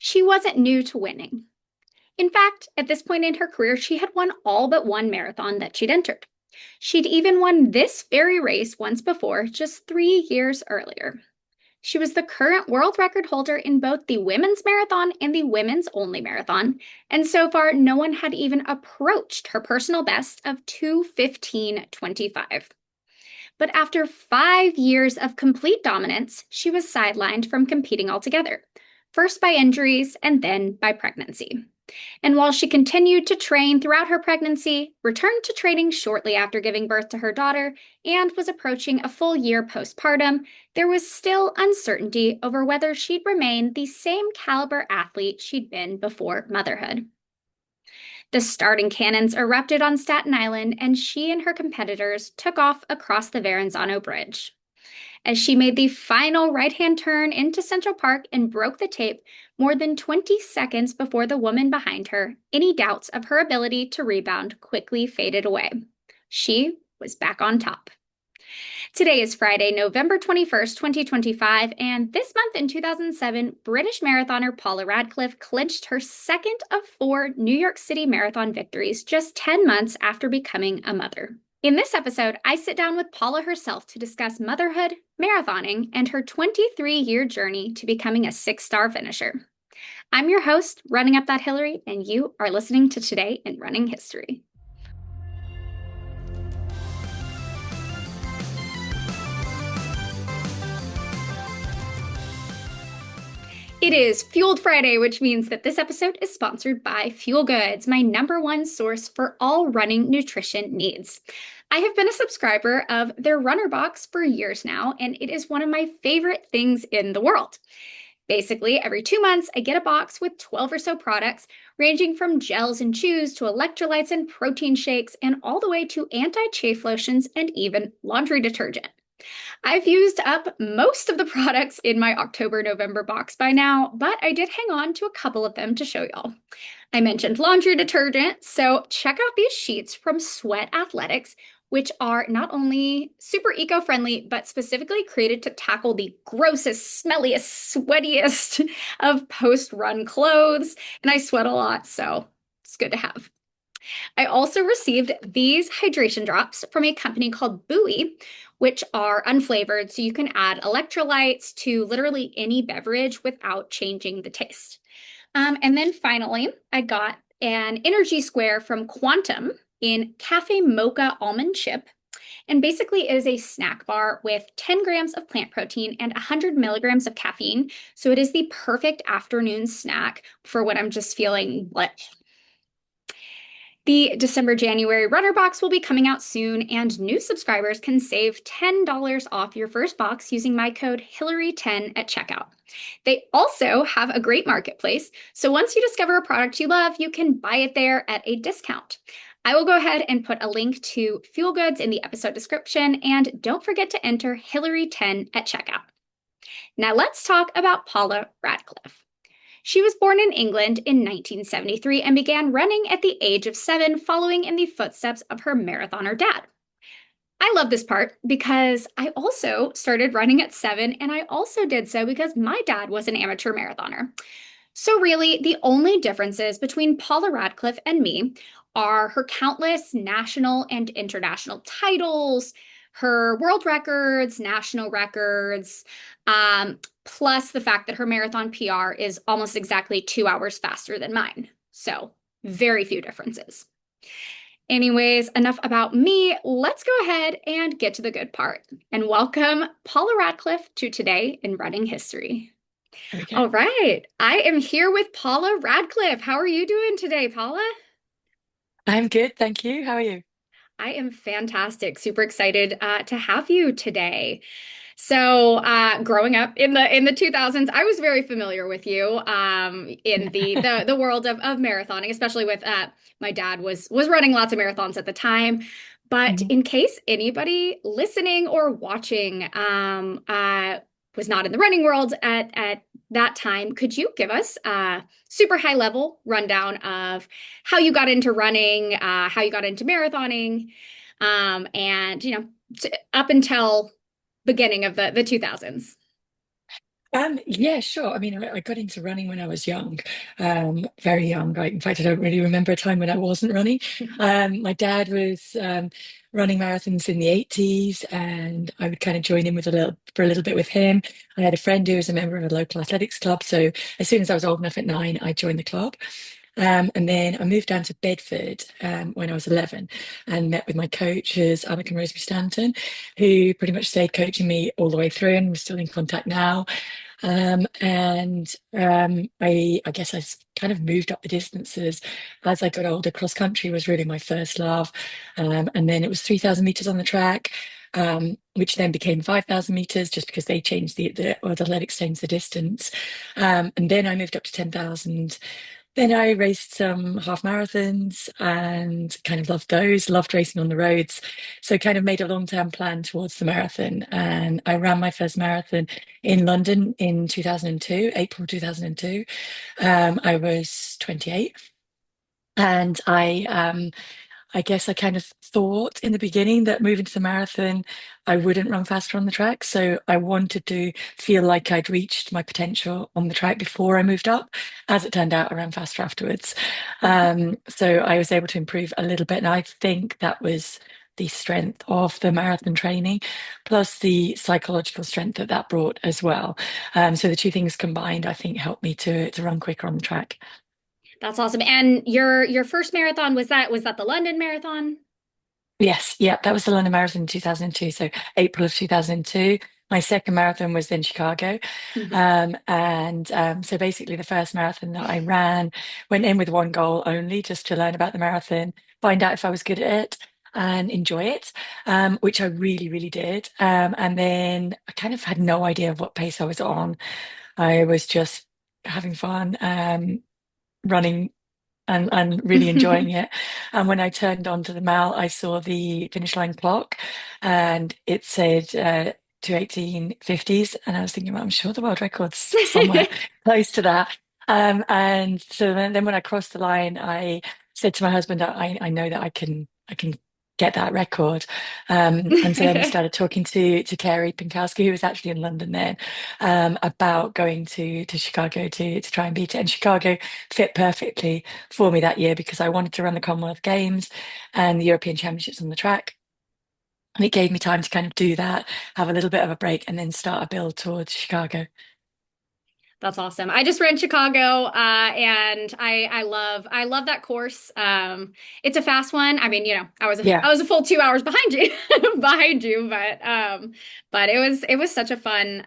She wasn't new to winning. In fact, at this point in her career, she had won all but one marathon that she'd entered. She'd even won this very race once before, just 3 years earlier. She was the current world record holder in both the women's marathon and the women's only marathon, and so far no one had even approached her personal best of 2:15:25. But after 5 years of complete dominance, she was sidelined from competing altogether, first by injuries and then by pregnancy. And while she continued to train throughout her pregnancy, returned to training shortly after giving birth to her daughter, and was approaching a full year postpartum, there was still uncertainty over whether she'd remain the same caliber athlete she'd been before motherhood. The starting cannons erupted on Staten Island, and she and her competitors took off across the Verrazano Bridge. As she made the final right-hand turn into Central Park and broke the tape more than 20 seconds before the woman behind her, any doubts of her ability to rebound quickly faded away. She was back on top. Today is Friday, November 21st, 2025, and this month in 2007, British marathoner Paula Radcliffe clinched her second of 4 New York City Marathon victories just 10 months after becoming a mother. In this episode, I sit down with Paula herself to discuss motherhood, marathoning, and her 23-year journey to becoming a 6-star finisher. I'm your host, Running Up That Hillary, and you are listening to Today in Running History. It is Fueled Friday, which means that this episode is sponsored by Fuel Goods, my #1 source for all running nutrition needs. I have been a subscriber of their runner box for years now, and it is one of my favorite things in the world. Basically, every 2 months, I get a box with 12 or so products, ranging from gels and chews to electrolytes and protein shakes, and all the way to anti-chafe lotions and even laundry detergent. I've used up most of the products in my October-November box by now, but I did hang on to a couple of them to show y'all. I mentioned laundry detergent, so check out these sheets from Sweat Athletics, which are not only super eco-friendly, but specifically created to tackle the grossest, smelliest, sweatiest of post-run clothes. And I sweat a lot, so it's good to have. I also received these hydration drops from a company called Buoy, which are unflavored, so you can add electrolytes to literally any beverage without changing the taste. And then finally, I got an energy square from Quantum in Cafe Mocha Almond Chip. And basically it is a snack bar with 10 grams of plant protein and 100 milligrams of caffeine. So it is the perfect afternoon snack for when I'm just feeling bleh. The December-January Runner Box will be coming out soon, and new subscribers can save $10 off your first box using my code Hillary10 at checkout. They also have a great marketplace, so once you discover a product you love, you can buy it there at a discount. I will go ahead and put a link to Fuel Goods in the episode description, and don't forget to enter Hillary10 at checkout. Now let's talk about Paula Radcliffe. She was born in England in 1973 and began running at the age of 7, following in the footsteps of her marathoner dad. I love this part because I also started running at 7, and I also did so because my dad was an amateur marathoner. So really, the only differences between Paula Radcliffe and me are her countless national and international titles, her world records, national records, plus the fact that her marathon PR is almost exactly 2 hours faster than mine. So very few differences. Anyways, enough about me. Let's go ahead and get to the good part and welcome Paula Radcliffe to Today in Running History. Okay. All right, I am here with Paula Radcliffe. How are you doing today, Paula? I'm good, thank you. How are you? I am fantastic. Super excited to have you today. So, growing up in the 2000s, I was very familiar with you in the world of marathoning, especially with my dad was running lots of marathons at the time. But Mhm. in case anybody listening or watching was not in the running world at that time, could you give us a super high level rundown of how you got into running, how you got into marathoning, and up until beginning of the 2000s? Yeah, sure. I mean, I got into running when I was young, very young. In fact, I don't really remember a time when I wasn't running. My dad was running marathons in the 80s, and I would kind of join in with for a little bit with him. I had a friend who was a member of a local athletics club, so as soon as I was old enough at 9, I joined the club. And then I moved down to Bedford when I was 11 and met with my coaches, Alec and Rosemary Stanton, who pretty much stayed coaching me all the way through, and we're still in contact now. I guess kind of moved up the distances as I got older. Cross country was really my first love. And then it was 3,000 meters on the track, which then became 5,000 meters just because they changed or the athletics changed the distance. And then I moved up to 10,000. Then I raced some half marathons and kind of loved those, loved racing on the roads. So kind of made a long-term plan towards the marathon. And I ran my first marathon in London in 2002, April 2002. I was 28. And I guess I kind of thought in the beginning that moving to the marathon, I wouldn't run faster on the track. So I wanted to feel like I'd reached my potential on the track before I moved up. As it turned out, I ran faster afterwards. So I was able to improve a little bit. And I think that was the strength of the marathon training, plus the psychological strength that that brought as well. So the two things combined, I think, helped me to run quicker on the track. That's awesome. And your first marathon was that the London Marathon? Yes, yeah, that was the London Marathon in 2002. So April of 2002. My second marathon was in Chicago. Mhm. So basically the first marathon that I ran went in with one goal only, just to learn about the marathon, find out if I was good at it and enjoy it, which I really, really did. And then I kind of had no idea of what pace I was on. I was just having fun, running and really enjoying it. And when I turned onto the mall, I saw the finish line clock and it said 2:18:50s. And I was thinking, well, I'm sure the world record's somewhere close to that. And so then when I crossed the line, I said to my husband, I know that I can get that record. And so then we started talking to Kerry Pinkowski, who was actually in London then, about going to Chicago to try and beat it. And Chicago fit perfectly for me that year because I wanted to run the Commonwealth Games and the European Championships on the track. And it gave me time to kind of do that, have a little bit of a break, and then start a build towards Chicago. That's awesome. I just ran Chicago, and I love that course. It's a fast one. I mean, Yeah. I was a full 2 hours behind you, behind you, but it was such a fun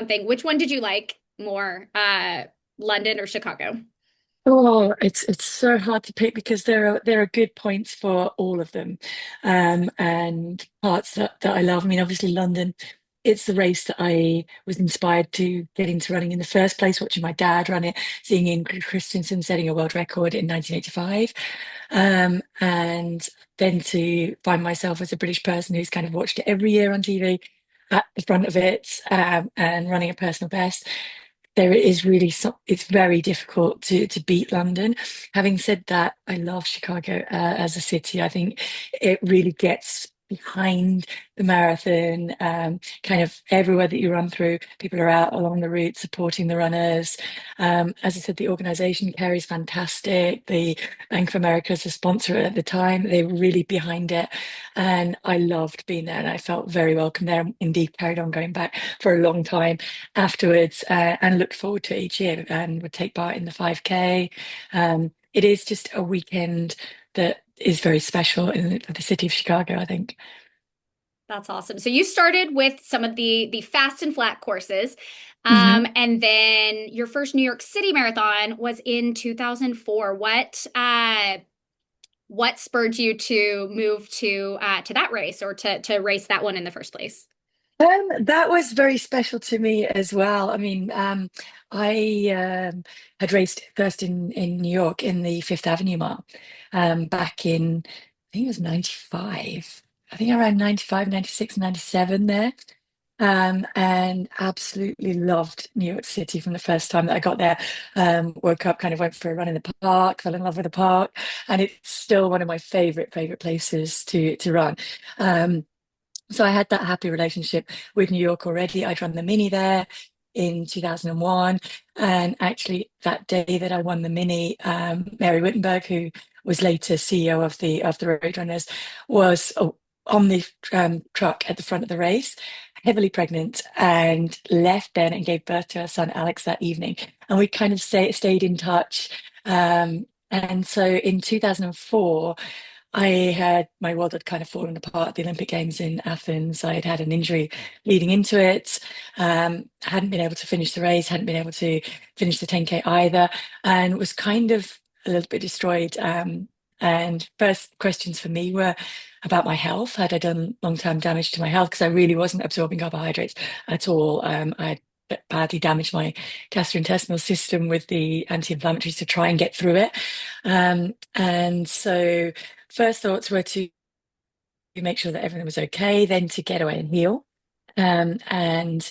thing. Which one did you like more, London or Chicago? Oh, it's so hard to pick because there are good points for all of them, and parts that I love. I mean, obviously London, it's the race that I was inspired to get into running in the first place, watching my dad run it, seeing Ian Christensen setting a world record in 1985, and then to find myself as a British person who's kind of watched it every year on TV at the front of it, and running a personal best. There is really it's very difficult to beat London. Having said that, I love Chicago as a city. I think it really gets behind the marathon. Kind of everywhere that you run through, people are out along the route supporting the runners. As I said, the organization Kerry's fantastic. The Bank of America is a sponsor at the time. They were really behind it, and I loved being there, and I felt very welcome there. Indeed, carried on going back for a long time afterwards, and looked forward to it each year and would take part in the 5K. It is just a weekend that is very special for the city of Chicago, I think. That's awesome. So you started with some of the fast and flat courses, hmm and then your first New York City marathon was in 2004. What spurred you to move to that race or to race that one in the first place? That was very special to me as well. I mean, I had raced first in New York in the Fifth Avenue Mile, back in, I think it was 95. I think around 95, 96, 97 there. And absolutely loved New York City from the first time that I got there. Woke up, kind of went for a run in the park, fell in love with the park, and it's still one of my favorite places to run. So I had that happy relationship with New York already. I'd run the mini there in 2001. And actually, that day that I won the mini, Mary Wittenberg, who was later CEO of the Roadrunners, was on the truck at the front of the race, heavily pregnant, and left then and gave birth to our son Alex that evening. And we kind of stayed in touch. And so in 2004, I had my world had kind of fallen apart at the Olympic Games in Athens. I had had an injury leading into it. Hadn't been able to finish the race, hadn't been able to finish the 10K either, and was kind of a little bit destroyed. And first questions for me were about my health. Had I done long-term damage to my health? Because I really wasn't absorbing carbohydrates at all. I badly damaged my gastrointestinal system with the anti-inflammatories to try and get through it. And so first thoughts were to make sure that everything was okay, then to get away and heal. And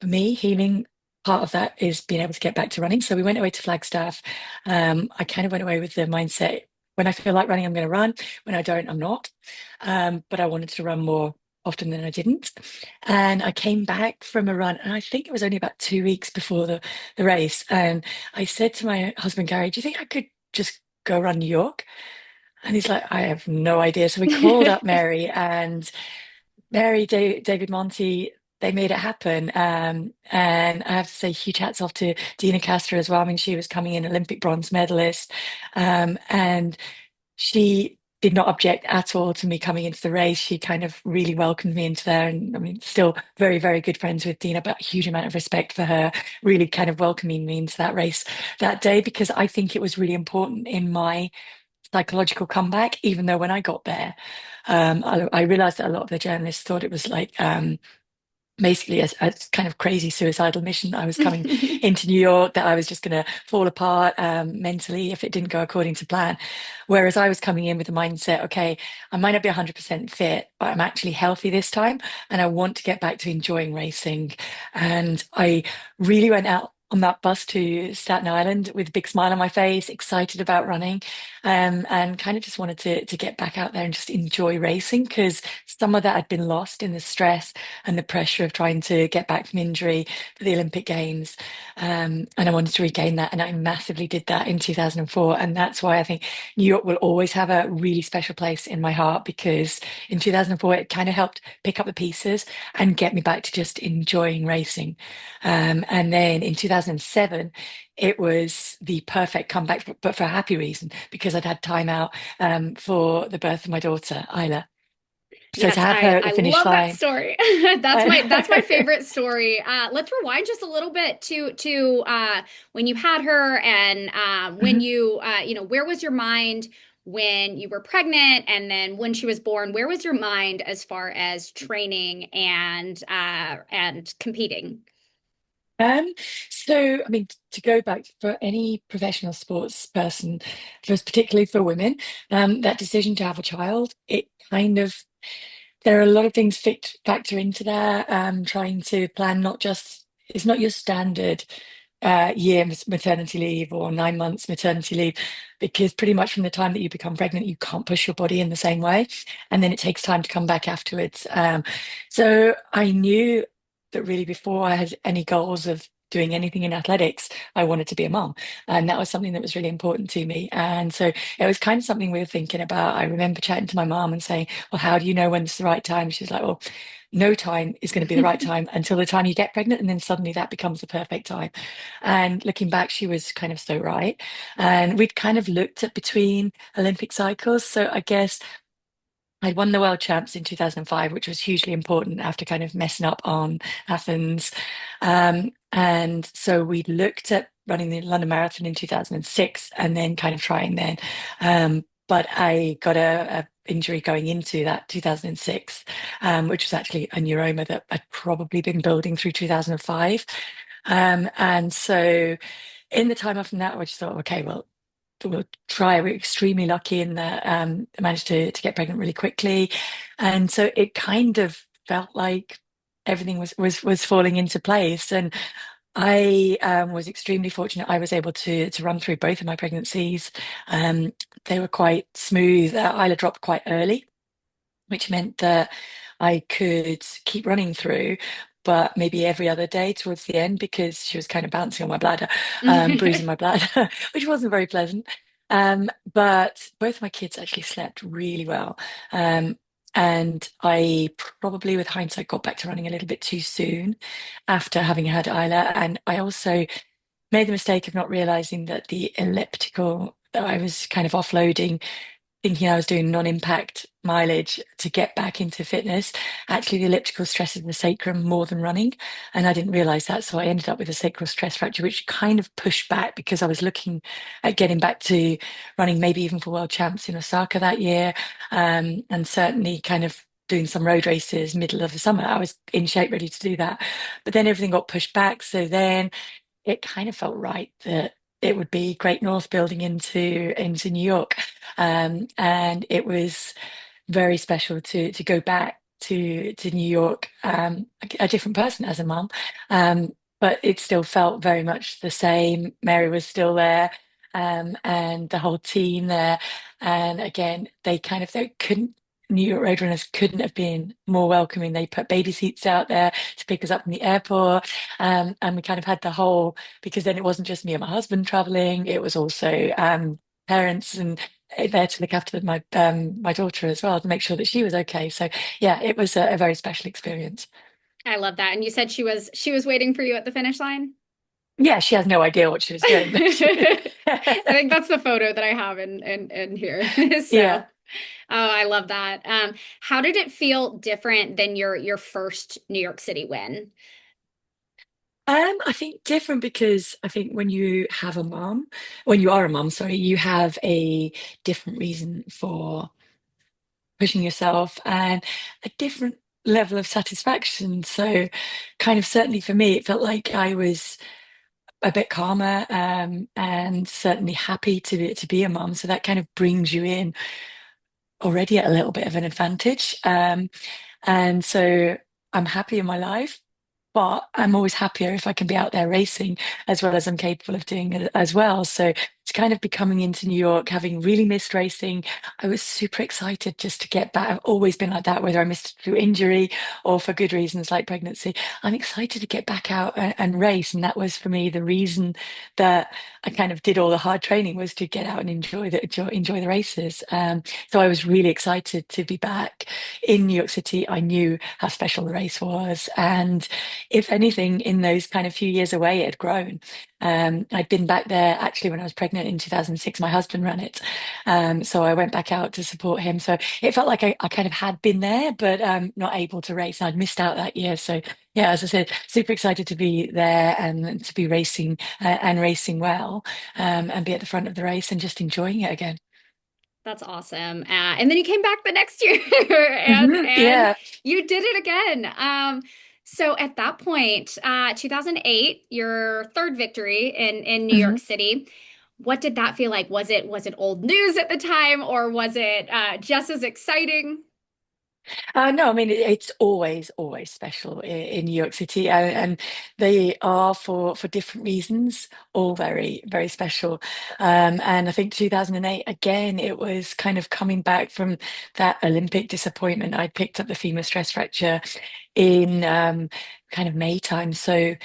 for me, healing, part of that is being able to get back to running. So we went away to Flagstaff. I kind of went away with the mindset, when I feel like running, I'm going to run. When I don't, I'm not. But I wanted to run more often than I didn't. And I came back from a run, and I think it was only about 2 weeks before the race. And I said to my husband, Gary, do you think I could just go run New York? And he's like, I have no idea. So we called up Mary, and David Monty, they made it happen. And I have to say, huge hats off to Dina Castor as well. I mean, she was coming in Olympic bronze medalist. And she did not object at all to me coming into the race. She kind of really welcomed me into there. And I mean, still very, very good friends with Dina, but a huge amount of respect for her, really kind of welcoming me into that race that day, because I think it was really important in my psychological comeback, even though when I got there, I realized that a lot of the journalists thought it was like basically a kind of crazy suicidal mission. I was coming into New York, that I was just going to fall apart mentally if it didn't go according to plan. Whereas I was coming in with the mindset, okay, I might not be 100% fit, but I'm actually healthy this time, and I want to get back to enjoying racing. And I really went out on that bus to Staten Island with a big smile on my face, excited about running, and kind of just wanted to get back out there and just enjoy racing, because some of that had been lost in the stress and the pressure of trying to get back from injury for the Olympic Games. And I wanted to regain that. And I massively did that in 2004. And that's why I think New York will always have a really special place in my heart, because in 2004, it kind of helped pick up the pieces and get me back to just enjoying racing. And then in 2007, it was the perfect comeback, but for a happy reason, because I'd had time out for the birth of my daughter, Isla. So to Yes, have I her at the I finish love that line, story. That's my I favorite story. Let's rewind just a little bit to when you had her, and when where was your mind when you were pregnant, and then when she was born, where was your mind as far as training and competing? Um, so, I mean, to go back for any professional sports person, first, particularly for women, that decision to have a child, it kind of, there are a lot of things factor into there. Trying to plan not just, it's not your standard year maternity leave or 9 months maternity leave, because pretty much from the time that you become pregnant, you can't push your body in the same way. And then it takes time to come back afterwards. So I knew that really before I had any goals of doing anything in athletics, I wanted to be a mom. And that was something that was really important to me. And so it was kind of something we were thinking about. I remember chatting to my mom and saying, well, how do you know when it's the right time? She's like, well, no time is going to be the right time until the time you get pregnant. And then suddenly that becomes the perfect time. And looking back, she was kind of so right. And we'd kind of looked at between Olympic cycles. So I guess I'd won the world champs in 2005, which was hugely important after kind of messing up on Athens. And so we looked at running the London Marathon in 2006 and then kind of trying then. But I got a injury going into that 2006, which was actually a neuroma that I'd probably been building through 2005. And so in the time off from that, I just thought, okay, well, we'll try. We're extremely lucky in that I managed to get pregnant really quickly, and so it kind of felt like everything was falling into place. And I was extremely fortunate. I was able to run through both of my pregnancies. Um, they were quite smooth. Isla dropped quite early, which meant that I could keep running through. but maybe every other day towards the end because she was kind of bouncing on my bladder, bruising my bladder, which wasn't very pleasant. But both my kids actually slept really well. Um, and I probably, with hindsight, got back to running a little bit too soon after having had Isla. And I also made the mistake of not realizing that the elliptical that I was kind of offloading, thinking I was doing non-impact mileage to get back into fitness. Actually, the elliptical stresses the sacrum more than running, and I didn't realize that. So I ended up with a sacral stress fracture, which kind of pushed back because I was looking at getting back to running, maybe even for world champs in Osaka that year, and certainly kind of doing some road races middle of the summer. I was in shape, ready to do that, but then everything got pushed back. So then it kind of felt right that it would be Great North building into New York, and it was very special to go back to New York, a different person as a mum, but it still felt very much the same. Mary was still there, and the whole team there, and again, they couldn't. New York Roadrunners couldn't have been more welcoming. They put baby seats out there to pick us up from the airport, and we kind of had the whole, because then it wasn't just me and my husband traveling; it was also parents and there to look after my daughter as well to make sure that she was okay. So yeah, it was a very special experience. I love that. And you said she was waiting for you at the finish line? Yeah, she has no idea what she was doing. I think that's the photo that I have in here. So, Yeah. oh, I love that. How did it feel different than your first New York City win? I think different because I think when you have a mom, when you are a mom, sorry, you have a different reason for pushing yourself and a different level of satisfaction. So, kind of certainly for me, it felt like I was a bit calmer, and certainly happy to be a mom. So that kind of brings you in already at a little bit of an advantage. And so I'm happy in my life, but I'm always happier if I can be out there racing as well as I'm capable of doing it as well. So to kind of be coming into New York, having really missed racing, I was super excited just to get back. I've always been like that, whether I missed it through injury or for good reasons like pregnancy. I'm excited to get back out and race. And that was for me the reason that I kind of did all the hard training, was to get out and enjoy the races. So I was really excited to be back in New York City. I knew how special the race was. And if anything, in those kind of few years away, it had grown. I'd been back there actually when I was pregnant in 2006. My husband ran it. So I went back out to support him. So it felt like I kind of had been there, but not able to race. I'd missed out that year. So yeah, as I said, super excited to be there and to be racing, and racing well, and be at the front of the race and just enjoying it again. That's awesome. And then you came back the next year and Yeah. you did it again. So at that point, 2008, your third victory in New York Mhm. City. What did that feel like? Was it old news at the time, or was it just as exciting? No, I mean it's always special in New York City, and they are for different reasons, all very special. And I think 2008 again, it was kind of coming back from that Olympic disappointment. I'd picked up the femur stress fracture in kind of May time, so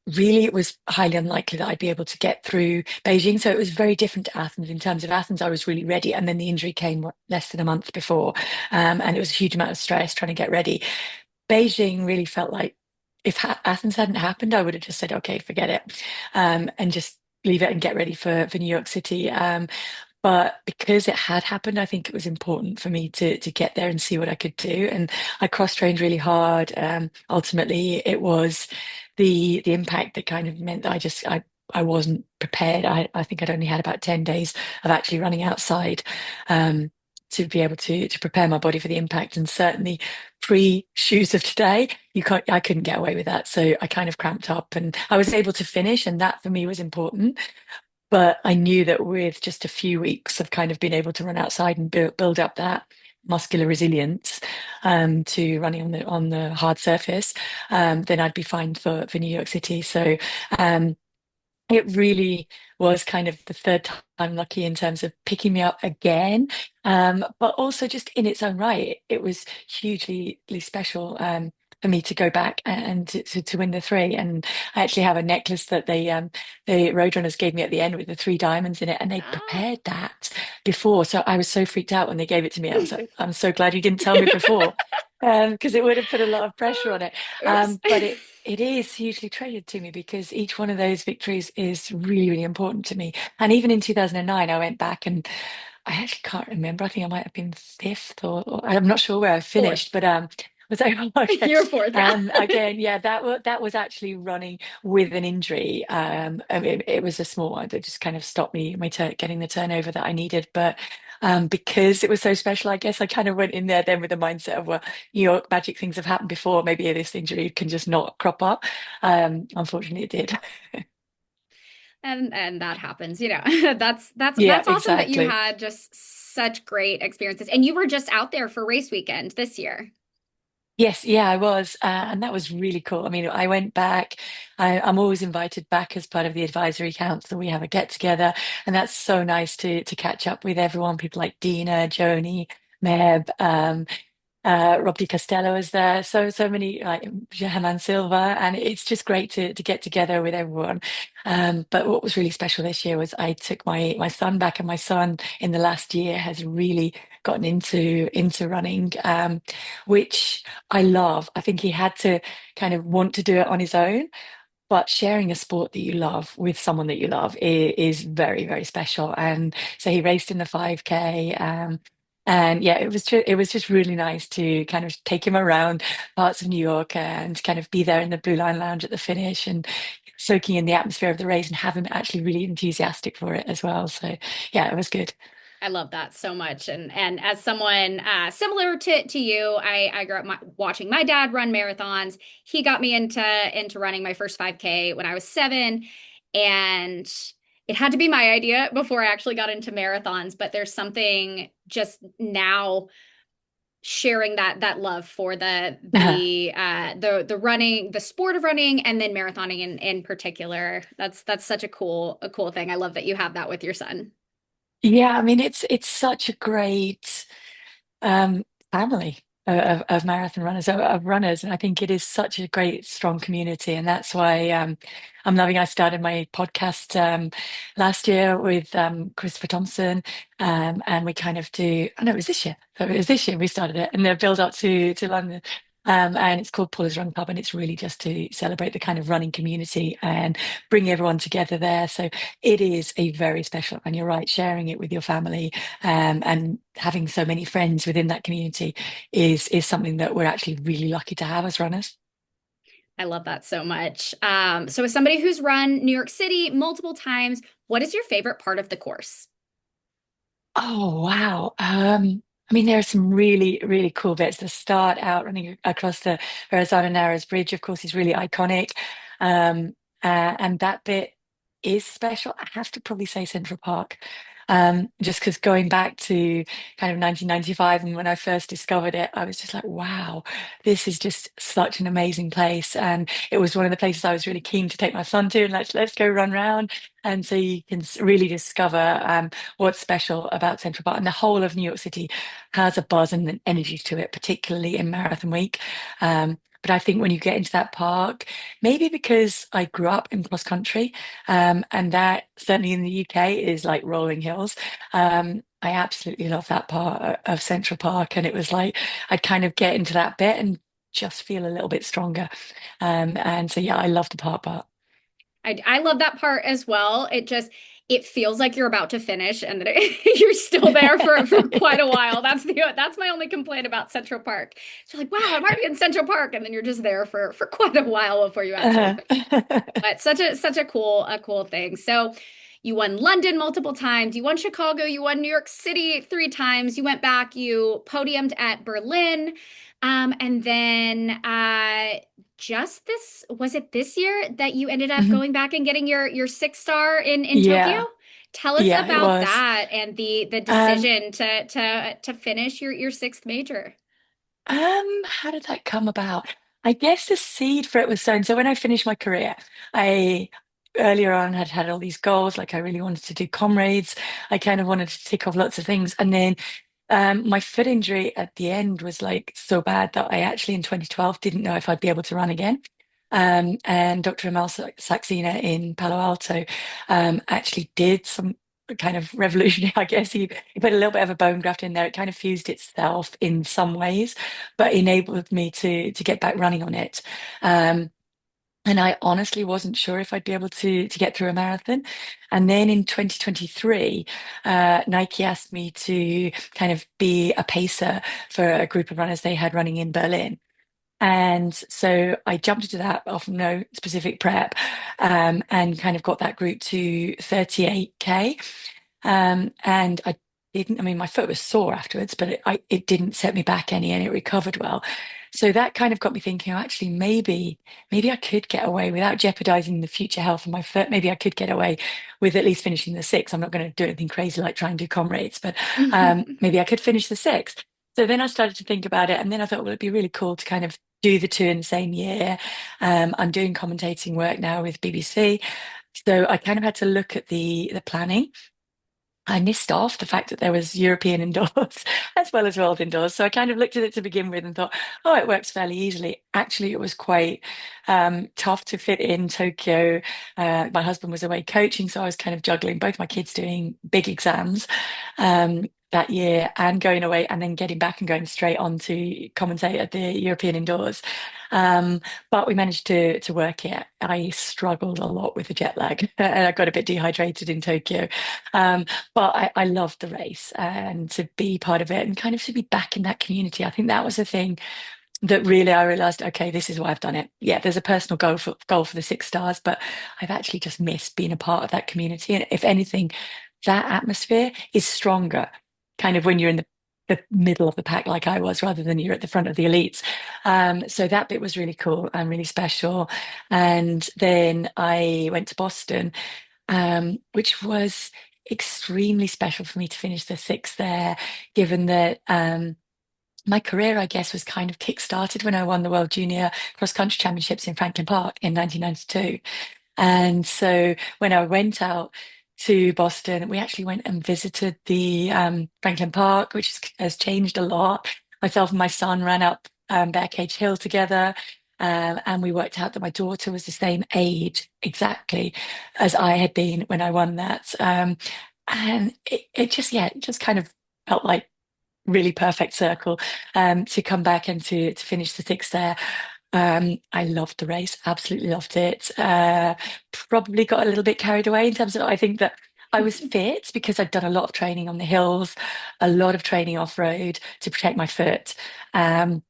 really it was highly unlikely that I'd be able to get through Beijing. So it was very different to Athens. In terms of Athens, I was really ready. And then the injury came less than a month before. And it was a huge amount of stress trying to get ready. Beijing really felt like if Athens hadn't happened, I would have just said, okay, forget it, and just leave it and get ready for New York City. But because it had happened, I think it was important for me to get there and see what I could do. And I cross-trained really hard. Ultimately, it was the impact that kind of meant that I wasn't prepared. I think I'd only had about 10 days of actually running outside, to be able to prepare my body for the impact. And certainly pre-shoes of today, I couldn't get away with that. So I kind of cramped up and I was able to finish, and that for me was important. But I knew that with just a few weeks of kind of being able to run outside and build up that muscular resilience, to running on the hard surface, then I'd be fine for New York City. So it really was kind of the third time lucky in terms of picking me up again, but also just in its own right, it was hugely special. for me to go back and to win the three. And I actually have a necklace that the Roadrunners gave me at the end with the three diamonds in it, and they Ah. prepared that before. So I was so freaked out when they gave it to me. I was like, I'm so glad you didn't tell me before, because it would have put a lot of pressure on it. Oops. But it is hugely treasured to me because each one of those victories is really, really important to me. And even in 2009, I went back and I actually can't remember. I think I might have been fifth, or I'm not sure where I Fourth. finished, but was I okay? You're fourth, yeah. Again, yeah, that was actually running with an injury. I mean, it was a small one that just kind of stopped me getting the turnover that I needed. But because it was so special, I guess I kind of went in there then with the mindset of, well, magic things have happened before. Maybe this injury can just not crop up. Unfortunately, it did. And that happens, you know. Yeah, That's awesome that you exactly. had just such great experiences. And you were just out there for race weekend this year. Yes, yeah, I was, and that was really cool. I mean, I went back. I'm always invited back as part of the advisory council. We have a get together, and that's so nice to catch up with everyone. People like Dina, Joni, Meb. Rob Di Castello is there. So many like Jahan Silva, and it's just great to get together with everyone. But what was really special this year was I took my son back, and my son in the last year has really gotten into running, which I love. I think he had to kind of want to do it on his own. But sharing a sport that you love with someone that you love is very, very special. And so he raced in the 5K. And yeah, it was just really nice to kind of take him around parts of New York and kind of be there in the Blue Line Lounge at the finish and soaking in the atmosphere of the race and have him actually really enthusiastic for it as well. So yeah, it was good. I love that so much. And as someone similar to you, I grew up watching my dad run marathons. He got me into running my first 5K when I was 7, and it had to be my idea before I actually got into marathons. But there's something just now sharing that love for the running, the sport of running, and then marathoning in particular. That's such a cool thing. I love that you have that with your son. Yeah, I mean it's such a great um, family of marathon runners, of runners. And I think it is such a great, strong community. And that's why I'm loving. I started my podcast last year with Christopher Thompson, and we kind of do. I know it was this year. So it was this year we started it, and the build up to London. And it's called Paula's Run Club, and it's really just to celebrate the kind of running community and bring everyone together there. So it is a very special, and you're right, sharing it with your family and having so many friends within that community is something that we're actually really lucky to have as runners. I love that so much. So as somebody who's run New York City multiple times, what is your favorite part of the course? Oh wow. I mean, there are some really, really cool bits. The start out running across the Verrazano Narrows Bridge, of course, is really iconic. And that bit is special. I have to probably say Central Park. Just because going back to kind of 1995 and when I first discovered it, I was just like, wow, this is just such an amazing place. And it was one of the places I was really keen to take my son to and let's go run round. And so you can really discover what's special about Central Park. And the whole of New York City has a buzz and an energy to it, particularly in Marathon Week. But I think when you get into that park, maybe because I grew up in cross country, and that certainly in the UK is like rolling hills. I absolutely love that part of Central Park. And it was like I'd kind of get into that bit and just feel a little bit stronger. And so, yeah, I love the park part. I love that part as well. It feels like you're about to finish and that you're still there for quite a while. That's my only complaint about Central Park. You're like, wow, I'm already in Central Park, and then you're just there for quite a while before you actually Uh, finish. But such a cool thing. So you won London multiple times, you won Chicago, you won New York City 3 times, you went back, you podiumed at Berlin. And then just this was it this year that you ended up mhm. going back and getting your 6 star in Tokyo? Yeah, Tell us yeah, it about was. that and the Um, decision to finish your sixth major. how did that come about? I guess the seed for it was sown. So when I finished my career, I earlier on had all these goals, like I really wanted to do comrades. I kind of wanted to tick off lots of things. And then My foot injury at the end was like so bad that I actually in 2012 didn't know if I'd be able to run again. And Dr. Amal Saxena in Palo Alto actually did some kind of revolutionary, I guess. He put a little bit of a bone graft in there. It kind of fused itself in some ways, but enabled me to get back running on it. Um, and I honestly wasn't sure if I'd be able to get through a marathon. And then in 2023, Nike asked me to kind of be a pacer for a group of runners they had running in Berlin. And so I jumped into that off no specific prep, and kind of got that group to 38K. And I didn't, I mean, my foot was sore afterwards, but it didn't set me back any and it recovered well. So that kind of got me thinking, oh, actually, maybe I could get away without jeopardizing the future health of my foot. Maybe I could get away with at least finishing the six. I'm not going to do anything crazy like try and do comrades, but maybe I could finish the six. So then I started to think about it, and then I thought, well, it'd be really cool to kind of do the two in the same year. I'm doing commentating work now with BBC, so I kind of had to look at the planning. I missed off the fact that there was European indoors as well as world indoors. So I kind of looked at it to begin with and thought, oh, it works fairly easily. Actually, it was quite tough to fit in Tokyo. My husband was away coaching, so I was kind of juggling both my kids doing big exams that year and going away and then getting back and going straight on to commentate at the European indoors. Um, but we managed to work it. I struggled a lot with the jet lag and I got a bit dehydrated in Tokyo. Um, but I loved the race and to be part of it and kind of to be back in that community. I think that was the thing that really I realized, okay, this is why I've done it. Yeah, there's a personal goal for the 6 stars, but I've actually just missed being a part of that community. And if anything, that atmosphere is stronger, kind of when you're in the middle of the pack like I was, rather than you're at the front of the elites. So that bit was really cool and really special. And then I went to Boston, which was extremely special for me to finish the sixth there, given that my career, I guess, was kind of kick-started when I won the World Junior Cross Country Championships in Franklin Park in 1992. And so when I went out to Boston, we actually went and visited the Franklin Park, which has changed a lot. Myself and my son ran up Bear Cage Hill together. And we worked out that my daughter was the same age exactly as I had been when I won that. And it just, yeah, it just kind of felt like really perfect circle to come back and to finish the sixth there. I loved the race, absolutely loved it. Probably got a little bit carried away in terms of I think that I was fit because I'd done a lot of training on the hills, a lot of training off road to protect my foot. Um,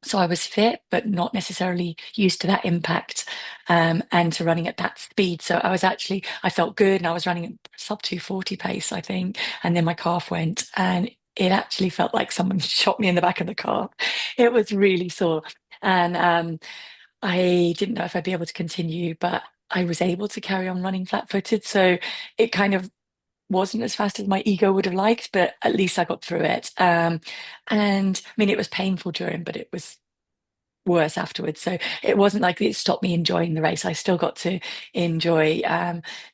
so I was fit, but not necessarily used to that impact and to running at that speed. So I felt good and I was running at sub 240 pace, I think. And then my calf went and it actually felt like someone shot me in the back of the calf. It was really sore. And I didn't know if I'd be able to continue, but I was able to carry on running flat-footed. So it kind of wasn't as fast as my ego would have liked, but at least I got through it. And I mean, it was painful during, but it was worse afterwards. So it wasn't like it stopped me enjoying the race. I still got to enjoy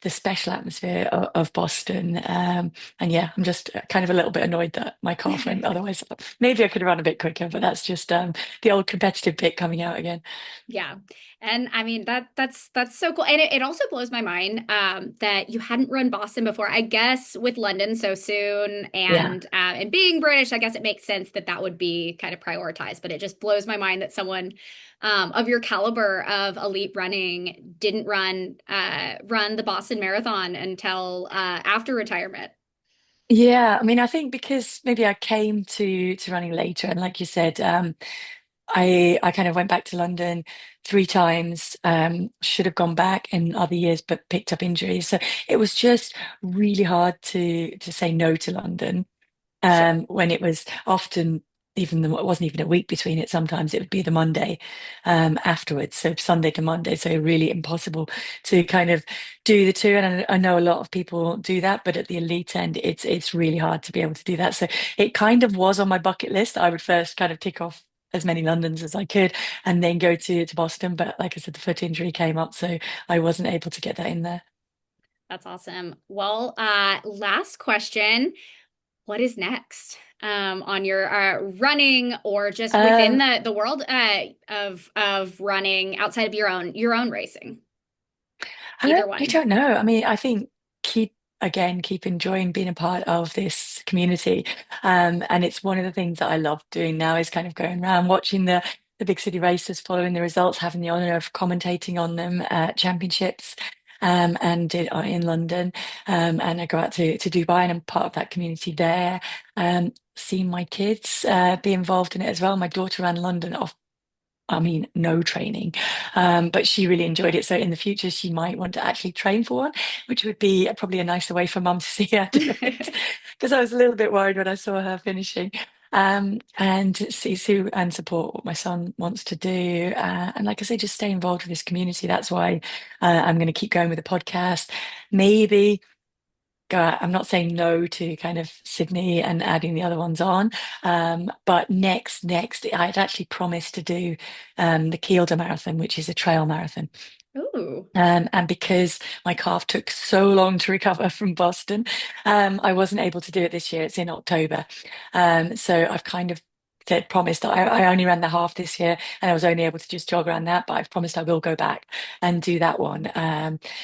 the special atmosphere of Boston. And yeah, I'm just kind of a little bit annoyed that my calf went. Otherwise, maybe I could have run a bit quicker, but that's just the old competitive bit coming out again. Yeah. And I mean that's so cool. And it also blows my mind that you hadn't run Boston before. I guess with London so soon Yeah. and being British, I guess it makes sense that that would be kind of prioritized, but it just blows my mind that someone of your caliber of elite running didn't run the Boston Marathon until after retirement. Yeah, I mean, I think because maybe I came to running later, and like you said, I kind of went back to London 3 times. Should have gone back in other years, but picked up injuries. So it was just really hard to say no to London. Sure. When it was often it wasn't even a week between it. Sometimes it would be the Monday afterwards, so Sunday to Monday. So really impossible to kind of do the two. And I know a lot of people do that, but at the elite end, it's really hard to be able to do that. So it kind of was on my bucket list. I would first kind of tick off as many Londons as I could and then go to Boston. But like I said, the foot injury came up, so I wasn't able to get that in there. That's awesome. Well, last question. What is next? on your running or just within Um, the world of running outside of your own racing? Either I one. don't know. I mean, I think keep enjoying being a part of this community. And it's one of the things that I love doing now is kind of going around watching the big city races, following the results, having the honor of commentating on them at championships. And in London, and I go out to Dubai, and I'm part of that community there. Seeing my kids be involved in it as well. My daughter ran London off, I mean, no training, but she really enjoyed it. So in the future, she might want to actually train for one, which would be probably a nicer way for mum to see her do it. Because I was a little bit worried when I saw her finishing. And see and support what my son wants to do. And like I say, just stay involved with this community. That's why I'm going to keep going with the podcast. Maybe I'm not saying no to kind of Sydney and adding the other ones on. But next, I'd actually promised to do the Kielder Marathon, which is a trail marathon. Ooh. And because my calf took so long to recover from Boston, I wasn't able to do it this year. It's in October. So I've kind of said, promised that I only ran the half this year and I was only able to just jog around that, but I've promised I will go back and do that one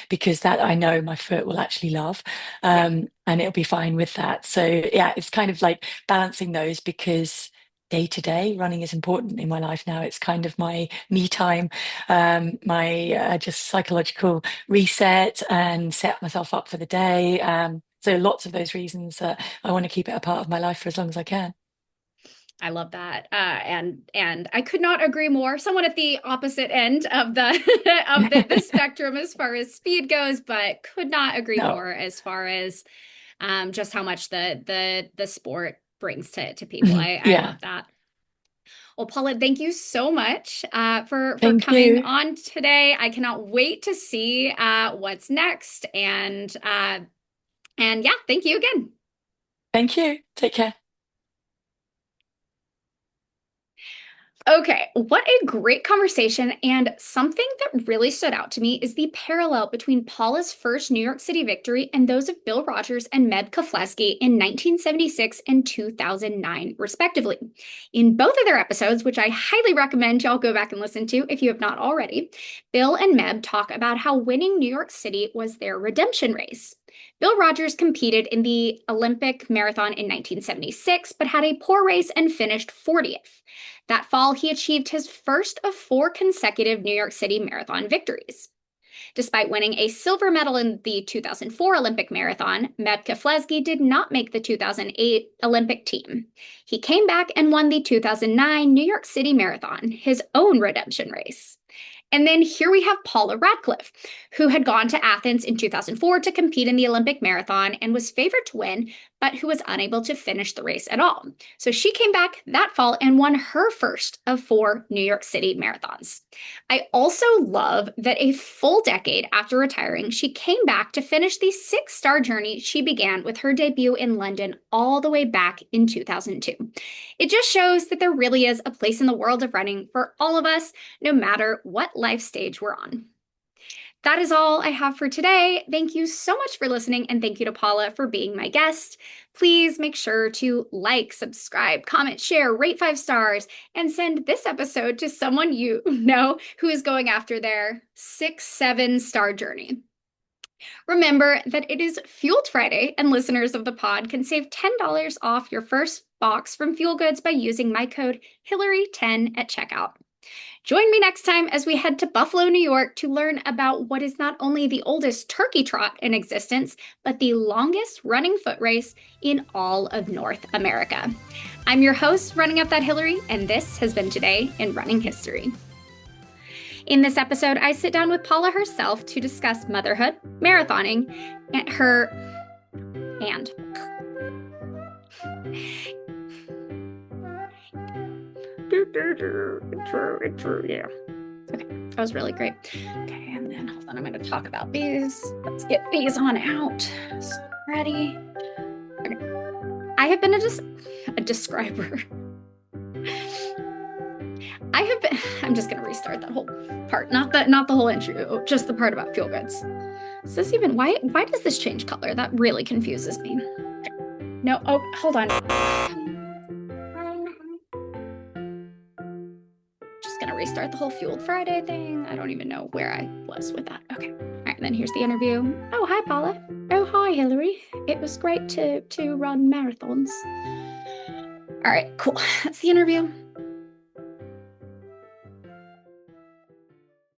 because that I know my foot will actually love Yeah. and it'll be fine with that. So yeah, it's kind of like balancing those because day to day running is important in my life now. It's kind of my me time, my just psychological reset and set myself up for the day. So lots of those reasons that I want to keep it a part of my life for as long as I can. I love that. And I could not agree more. Someone at the opposite end of the of the spectrum as far as speed goes, but could not agree No. more as far as just how much the sport brings to people. I Yeah. love that. Well, Paula, thank you so much for Thank coming you. on today. I cannot wait to see what's next. And yeah, thank you again. Thank you. Take care. Okay, what a great conversation. And something that really stood out to me is the parallel between Paula's first New York City victory and those of Bill Rogers and Meb Keflezighi in 1976 and 2009, respectively. In both of their episodes, which I highly recommend y'all go back and listen to if you have not already, Bill and Meb talk about how winning New York City was their redemption race. Bill Rogers competed in the Olympic marathon in 1976, but had a poor race and finished 40th. That fall, he achieved his first of four consecutive New York City Marathon victories. Despite winning a silver medal in the 2004 Olympic marathon, Meb Keflezighi did not make the 2008 Olympic team. He came back and won the 2009 New York City Marathon, his own redemption race. And then here we have Paula Radcliffe, who had gone to Athens in 2004 to compete in the Olympic marathon and was favored to win, but who was unable to finish the race at all. So she came back that fall and won her first of four New York City marathons. I also love that a full decade after retiring, she came back to finish the six-star journey she began with her debut in London all the way back in 2002. It just shows that there really is a place in the world of running for all of us, no matter what life stage we're on. That is all I have for today. Thank you so much for listening, and thank you to Paula for being my guest. Please make sure to like, subscribe, comment, share, rate 5 stars, and send this episode to someone you know who is going after their 6, 7 star journey. Remember that it is Fueled Friday, and listeners of the pod can save $10 off your first box from Fuel Goods by using my code Hillary10 at checkout. Join me next time as we head to Buffalo, New York to learn about what is not only the oldest turkey trot in existence, but the longest running foot race in all of North America. I'm your host, Running Up That Hillary, and this has been Today in Running History. In this episode, I sit down with Paula herself to discuss motherhood, marathoning, and her and true, yeah. Okay, that was really great. Okay, and then hold on, I'm going to talk about these. Let's get these on out. So, ready? Okay. I have been a describer. I'm just going to restart that whole part, not the whole intro, just the part about Fuel Goods. Is this even why does this change color? That really confuses me. No, oh, hold on. restart the whole Fueled Friday thing. I don't even know where I was with that. Okay. All right, and then here's the interview. Oh, hi, Paula. Oh, hi, Hillary. It was great to run marathons. All right, cool. That's the interview.